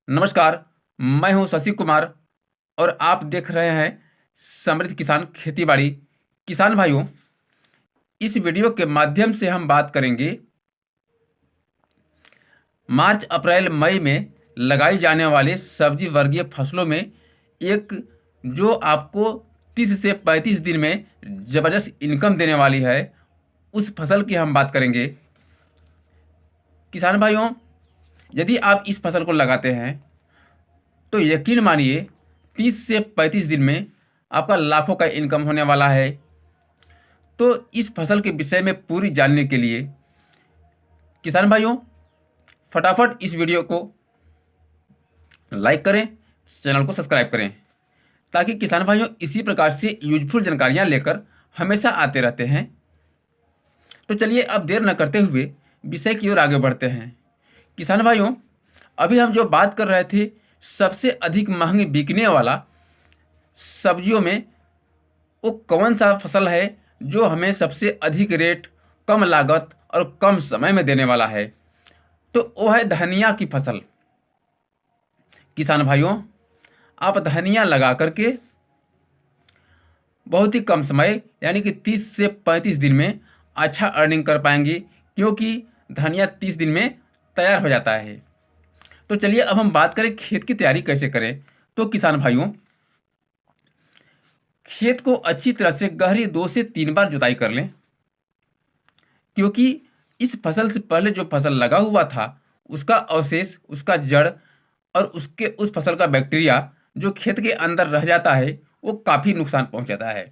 नमस्कार। मैं हूं शशि कुमार और आप देख रहे हैं समृद्ध किसान खेतीबाड़ी। किसान भाइयों, इस वीडियो के माध्यम से हम बात करेंगे मार्च अप्रैल मई में लगाई जाने वाले सब्जी वर्गीय फसलों में एक जो आपको 30 से 35 दिन में ज़बरदस्त इनकम देने वाली है, उस फसल की हम बात करेंगे। किसान भाइयों, यदि आप इस फसल को लगाते हैं तो यकीन मानिए 30 से 35 दिन में आपका लाखों का इनकम होने वाला है। तो इस फसल के विषय में पूरी जानने के लिए किसान भाइयों, फटाफट इस वीडियो को लाइक करें, चैनल को सब्सक्राइब करें, ताकि किसान भाइयों इसी प्रकार से यूजफुल जानकारियां लेकर हमेशा आते रहते हैं। तो चलिए अब देर न करते हुए विषय की ओर आगे बढ़ते हैं। किसान भाइयों, अभी हम जो बात कर रहे थे सबसे अधिक महंगी बिकने वाला सब्जियों में वो कौन सा फसल है जो हमें सबसे अधिक रेट, कम लागत और कम समय में देने वाला है, तो वो है धनिया की फसल। किसान भाइयों, आप धनिया लगा करके बहुत ही कम समय यानी कि 30 से 35 दिन में अच्छा अर्निंग कर पाएंगे, क्योंकि धनिया 30 दिन में तैयार हो जाता है। तो चलिए अब हम बात करें खेत की तैयारी कैसे करें। तो किसान भाइयों, खेत को अच्छी तरह से गहरी 2 से 3 बार जुताई कर लें, क्योंकि इस फसल से पहले जो फसल लगा हुआ था उसका अवशेष, उसका जड़ और उस फसल का बैक्टीरिया जो खेत के अंदर रह जाता है वो काफ़ी नुकसान पहुंचाता है।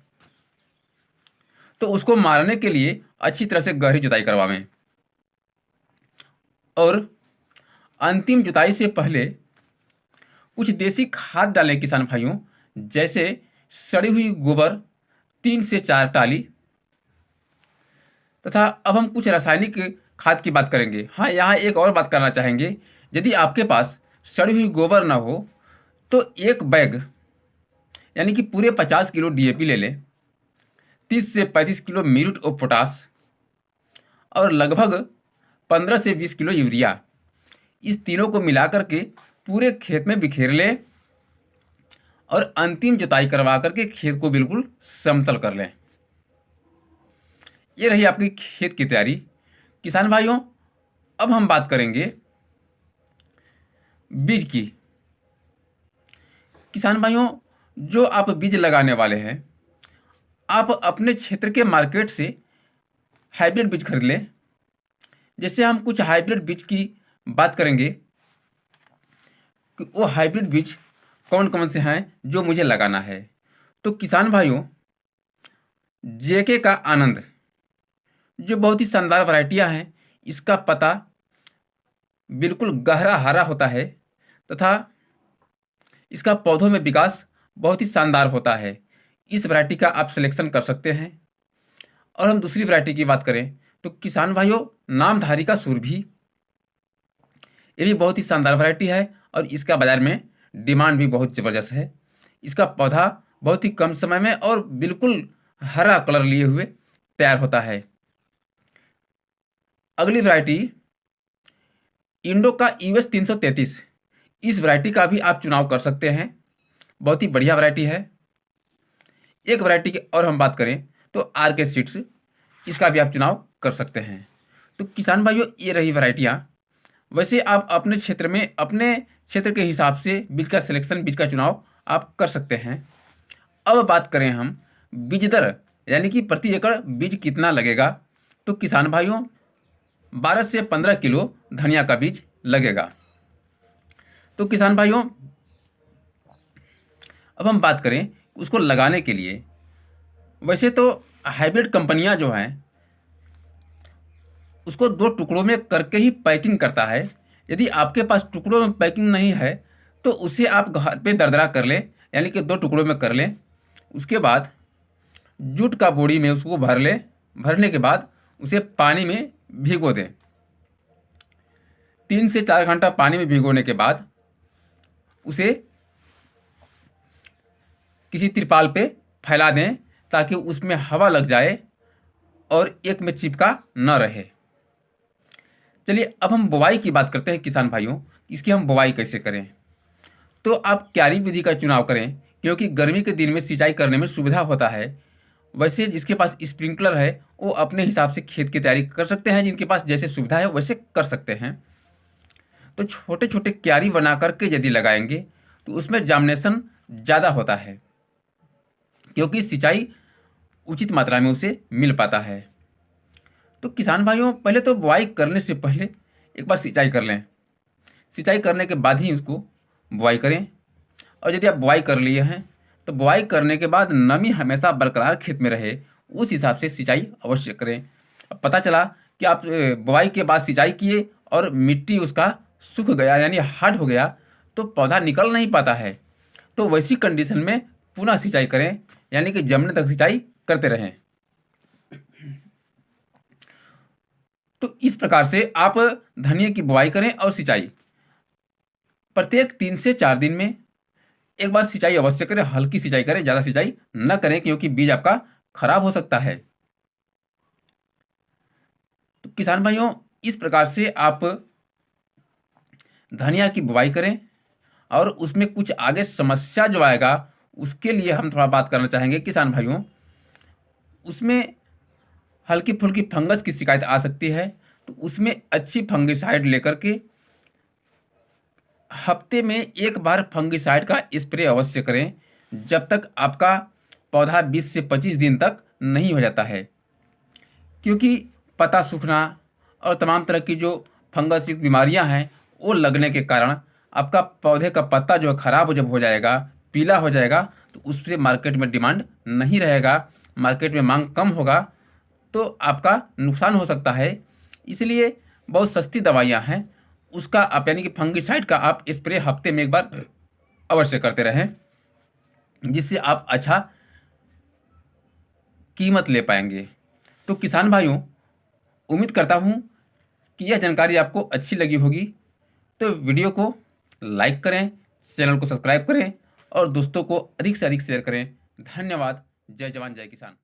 तो उसको मारने के लिए अच्छी तरह से गहरी जुताई करवावें और अंतिम जुताई से पहले कुछ देसी खाद डालें किसान भाइयों, जैसे सड़ी हुई गोबर 3 से 4 टाली। तथा अब हम कुछ रासायनिक खाद की बात करेंगे। हाँ, यहाँ एक और बात करना चाहेंगे, यदि आपके पास सड़ी हुई गोबर ना हो तो एक बैग यानी कि पूरे 50 किलो डीएपी ले लें, 30 से 35 किलो म्यूरेट ऑफ पोटास और लगभग 15 से 20 किलो यूरिया, इस तीनों को मिला करके पूरे खेत में बिखेर लें और अंतिम जुताई करवा करके खेत को बिल्कुल समतल कर लें। ये रही आपकी खेत की तैयारी। किसान भाइयों, अब हम बात करेंगे बीज की। किसान भाइयों, जो आप बीज लगाने वाले हैं, आप अपने क्षेत्र के मार्केट से हाइब्रिड बीज खरीद लें। जैसे हम कुछ हाइब्रिड बीज की बात करेंगे कि वो हाइब्रिड बीज कौन कौन से हैं जो मुझे लगाना है। तो किसान भाइयों, जेके का आनंद जो बहुत ही शानदार वैरायटियां हैं, इसका पता बिल्कुल गहरा हरा होता है तथा इसका पौधों में विकास बहुत ही शानदार होता है। इस वैरायटी का आप सिलेक्शन कर सकते हैं। और हम दूसरी वैरायटी की बात करें तो किसान भाइयों, नामधारी का सुरभि, ये भी बहुत ही शानदार वैरायटी है और इसका बाज़ार में डिमांड भी बहुत ज़बरदस्त है। इसका पौधा बहुत ही कम समय में और बिल्कुल हरा कलर लिए हुए तैयार होता है। अगली वैरायटी इंडो का यूएस 333, इस वैरायटी का भी आप चुनाव कर सकते हैं, बहुत ही बढ़िया वैरायटी है। एक वैरायटी की और हम बात करें तो आर के सीड्स, इसका भी आप चुनाव कर सकते हैं। तो किसान भाइयों, ये रही वैरायटियाँ। वैसे आप अपने क्षेत्र में अपने क्षेत्र के हिसाब से बीज का सिलेक्शन, बीज का चुनाव आप कर सकते हैं। अब बात करें हम बीज दर, यानी कि प्रति एकड़ बीज कितना लगेगा। तो किसान भाइयों, 12 से 15 किलो धनिया का बीज लगेगा। तो किसान भाइयों, अब हम बात करें उसको लगाने के लिए। वैसे तो हाइब्रिड कंपनियां जो हैं उसको 2 टुकड़ों में करके ही पैकिंग करता है। यदि आपके पास टुकड़ों में पैकिंग नहीं है तो उसे आप घर पे दरदरा कर लें, यानी कि 2 टुकड़ों में कर लें। उसके बाद जूट का बोरी में उसको भर लें। भरने के बाद उसे पानी में भिगो दें। 3 से 4 घंटा पानी में भिगोने के बाद उसे किसी तिरपाल पे फैला दें, ताकि उसमें हवा लग जाए और एक में चिपका न रहे। चलिए अब हम बुवाई की बात करते हैं किसान भाइयों, इसकी हम बुवाई कैसे करें। तो आप क्यारी विधि का चुनाव करें, क्योंकि गर्मी के दिन में सिंचाई करने में सुविधा होता है। वैसे जिसके पास स्प्रिंकलर है वो अपने हिसाब से खेत की तैयारी कर सकते हैं, जिनके पास जैसे सुविधा है वैसे कर सकते हैं। तो छोटे छोटे क्यारी बना करके यदि लगाएंगे तो उसमें जार्मिनेशन ज़्यादा होता है, क्योंकि सिंचाई उचित मात्रा में उसे मिल पाता है। तो किसान भाइयों, पहले तो बुआई करने से पहले एक बार सिंचाई कर लें। सिंचाई करने के बाद ही उसको बुआई करें। और यदि आप बुआई कर लिए हैं तो बुआई करने के बाद नमी हमेशा बरकरार खेत में रहे, उस हिसाब से सिंचाई अवश्य करें। अब पता चला कि आप बुआई के बाद सिंचाई किए और मिट्टी उसका सूख गया यानी हार्ड हो गया, तो पौधा निकल नहीं पाता है। तो वैसी कंडीशन में पुनः सिंचाई करें, यानी कि जमने तक सिंचाई करते रहें। तो इस प्रकार से आप धनिया की बुआई करें और सिंचाई प्रत्येक 3 से 4 दिन में एक बार सिंचाई अवश्य करें। हल्की सिंचाई करें, ज़्यादा सिंचाई न करें, क्योंकि बीज आपका खराब हो सकता है। तो किसान भाइयों, इस प्रकार से आप धनिया की बुआई करें। और उसमें कुछ आगे समस्या जो आएगा उसके लिए हम थोड़ा बात करना चाहेंगे किसान भाइयों। उसमें हल्की फुल्की फंगस की शिकायत आ सकती है, तो उसमें अच्छी फंगिसाइड लेकर के हफ्ते में एक बार फंगिसाइड का स्प्रे अवश्य करें, जब तक आपका पौधा 20 से 25 दिन तक नहीं हो जाता है। क्योंकि पत्ता सूखना और तमाम तरह की जो फंगस युक्त बीमारियां हैं वो लगने के कारण आपका पौधे का पत्ता जो खराब जब हो जाएगा, पीला हो जाएगा, तो उससे मार्केट में डिमांड नहीं रहेगा, मार्केट में मांग कम होगा, तो आपका नुकसान हो सकता है। इसलिए बहुत सस्ती दवाइयाँ हैं, उसका आप यानी कि फंगिसाइड का आप स्प्रे हफ्ते में एक बार अवश्य करते रहें, जिससे आप अच्छा कीमत ले पाएंगे। तो किसान भाइयों, उम्मीद करता हूँ कि यह जानकारी आपको अच्छी लगी होगी। तो वीडियो को लाइक करें, चैनल को सब्सक्राइब करें और दोस्तों को अधिक से अधिक शेयर करें। धन्यवाद। जय जवान जय किसान।